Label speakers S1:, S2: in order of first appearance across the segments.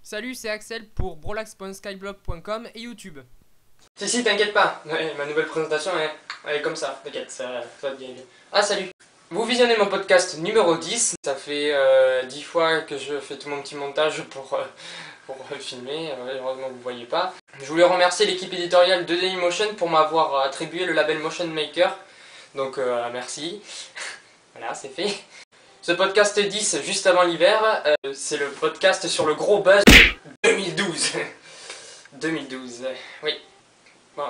S1: Salut, c'est Axel pour brolax.skyblock.com et YouTube.
S2: Si, t'inquiète pas, ouais, ma nouvelle présentation elle est comme ça, t'inquiète, ça va bien. Ah, salut. Vous visionnez mon podcast numéro 10, ça fait 10 fois que je fais tout mon petit montage pour filmer, heureusement vous voyez pas. Je voulais remercier l'équipe éditoriale de Dailymotion pour m'avoir attribué le label Motion Maker, donc merci, voilà c'est fait. Ce podcast 10, juste avant l'hiver, c'est le podcast sur le gros buzz 2012. 2012, oui. Bon,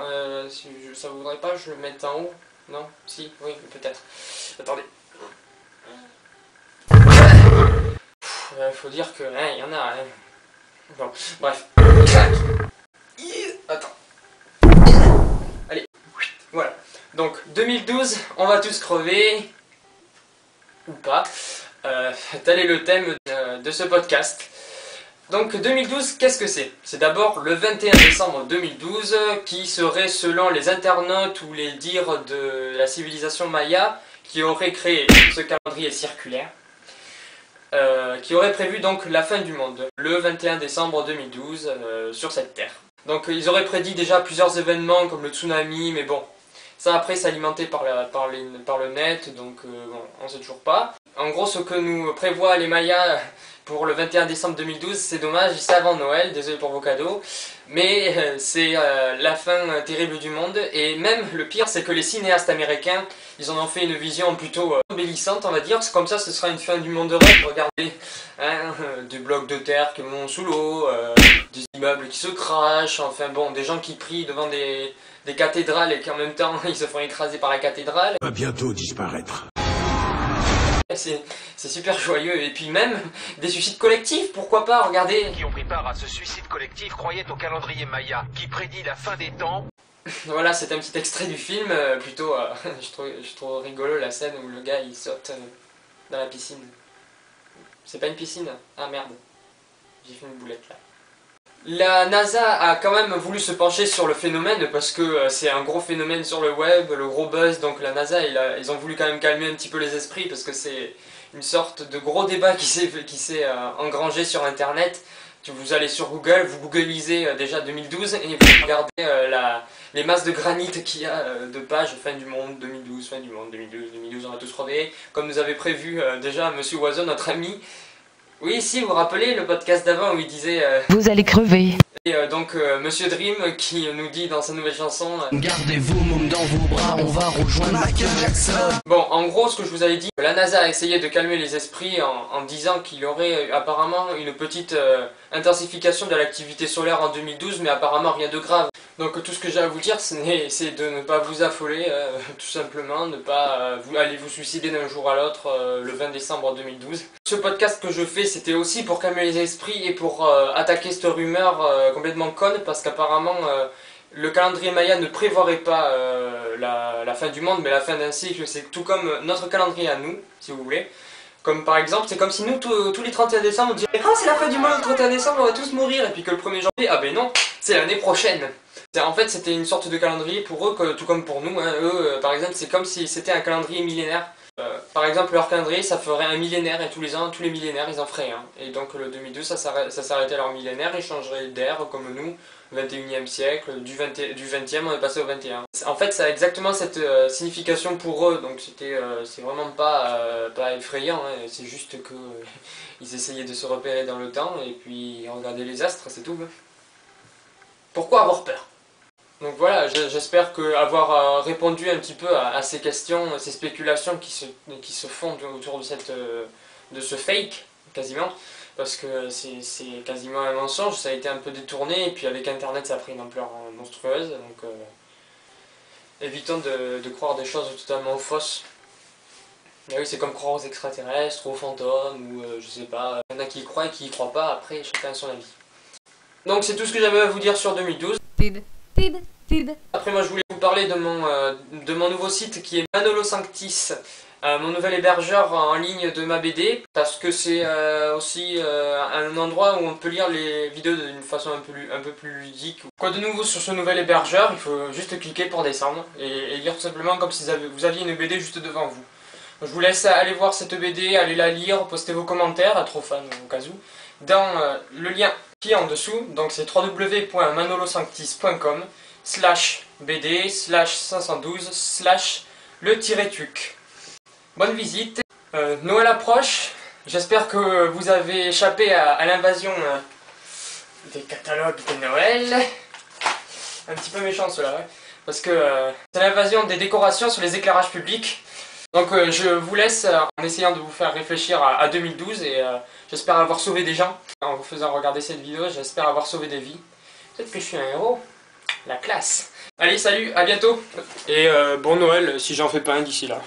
S2: si ça voudrait pas, je le mette en haut. Non? Si? Oui, peut-être. Attendez. Faut dire que, il y en a, hein. Bon, bref. Attends. Allez. Voilà. Donc, 2012, on va tous crever. Ou pas. Tel est le thème de ce podcast. Donc 2012, qu'est-ce que c'est? C'est d'abord le 21 décembre 2012 qui serait, selon les internautes ou les dires de la civilisation maya, qui aurait créé ce calendrier circulaire, qui aurait prévu donc la fin du monde, le 21 décembre 2012 sur cette terre. Donc ils auraient prédit déjà plusieurs événements comme le tsunami, mais bon, ça après c'est alimenté par le net, donc bon, on sait toujours pas. En gros, ce que nous prévoient les Mayas pour le 21 décembre 2012, c'est dommage, c'est avant Noël, désolé pour vos cadeaux, mais c'est la fin terrible du monde, et même le pire c'est que les cinéastes américains, ils en ont fait une vision plutôt embellissante on va dire, comme ça ce sera une fin du monde de rêve, regardez, hein, des blocs de terre qui montent sous l'eau, des immeubles qui se crachent, enfin bon, des gens qui prient devant des cathédrales et qui en même temps ils se font écraser par la cathédrale.
S3: Va bientôt disparaître.
S2: C'est super joyeux, et puis même des suicides collectifs, pourquoi pas, regardez.
S4: Qui ont pris part à ce suicide collectif croyaient au calendrier Maya, qui prédit la fin des temps.
S2: Voilà, c'est un petit extrait du film, plutôt, je trouve rigolo la scène où le gars il saute dans la piscine. C'est pas une piscine? Ah merde, j'ai fait une boulette là. La NASA a quand même voulu se pencher sur le phénomène parce que c'est un gros phénomène sur le web, le gros buzz, donc la NASA ils ont voulu quand même calmer un petit peu les esprits parce que c'est une sorte de gros débat qui s'est engrangé sur internet. Vous allez sur Google, vous googlisez déjà 2012 et vous regardez les masses de granit qu'il y a de pages fin du monde 2012, fin du monde 2012, on va tous crever, comme nous avait prévu déjà Monsieur Oiseau, notre ami. Oui, si, vous vous rappelez le podcast d'avant où il disait
S5: vous allez crever.
S2: Et donc Monsieur Dream qui nous dit dans sa nouvelle chanson
S6: Gardez-vous môme dans vos bras, on va rejoindre Michael Jackson.
S2: Bon, en gros, ce que je vous avais dit, la NASA a essayé de calmer les esprits en disant qu'il y aurait apparemment une petite intensification de l'activité solaire en 2012, mais apparemment rien de grave. Donc tout ce que j'ai à vous dire, c'est de ne pas vous affoler, tout simplement, ne pas aller vous suicider d'un jour à l'autre le 20 décembre 2012. Ce podcast que je fais, c'était aussi pour calmer les esprits et pour attaquer cette rumeur complètement conne, parce qu'apparemment le calendrier Maya ne prévoirait pas la fin du monde, mais la fin d'un cycle. C'est tout comme notre calendrier à nous, si vous voulez. Comme par exemple, c'est comme si nous, tous les 31 décembre, on dirait « Ah, c'est la fin du monde, le 31 décembre, on va tous mourir !» Et puis que le 1er janvier, ah ben non, c'est l'année prochaine. En fait, c'était une sorte de calendrier pour eux, tout comme pour nous. Hein. Eux, par exemple, c'est comme si c'était un calendrier millénaire. Par exemple, leur calendrier, ça ferait un millénaire, et tous les ans, tous les millénaires, ils en feraient un. Et donc le 2012, ça s'arrêtait à leur millénaire, ils changeraient d'air, comme nous, 21e siècle, du 20e, on est passé au 21. En fait, ça a exactement cette signification pour eux, donc c'est vraiment pas effrayant, hein. C'est juste que ils essayaient de se repérer dans le temps, et puis regarder les astres, c'est tout. Pourquoi avoir peur? Donc voilà, j'espère avoir répondu un petit peu à ces questions, ces spéculations qui se font autour de ce fake, quasiment, parce que c'est quasiment un mensonge, ça a été un peu détourné, et puis avec internet ça a pris une ampleur monstrueuse, donc évitons de croire des choses totalement fausses. Et oui, c'est comme croire aux extraterrestres, aux fantômes, ou je sais pas, il y en a qui y croient et qui y croient pas, après chacun a son avis. Donc c'est tout ce que j'avais à vous dire sur 2012. Après moi je voulais vous parler de mon nouveau site qui est Manolo Sanctis, mon nouvel hébergeur en ligne de ma BD, parce que c'est aussi un endroit où on peut lire les vidéos d'une façon un peu plus ludique. Quoi de nouveau sur ce nouvel hébergeur? Il faut juste cliquer pour descendre et lire tout simplement comme si vous aviez une BD juste devant vous. Je vous laisse aller voir cette BD, aller la lire, poster vos commentaires, à trop fan au cas où. dans le lien qui est en dessous. Donc c'est www.manolosanctis.com/BD/512/le-tuc. Bonne visite. Noël approche. J'espère que vous avez échappé à l'invasion des catalogues de Noël. Un petit peu méchant cela, ouais. Parce que c'est l'invasion des décorations sur les éclairages publics. Donc je vous laisse en essayant de vous faire réfléchir à 2012 et j'espère avoir sauvé des gens. En vous faisant regarder cette vidéo, j'espère avoir sauvé des vies. Peut-être que je suis un héros. La classe. Allez, salut, à bientôt. Et bon Noël si j'en fais pas un d'ici là.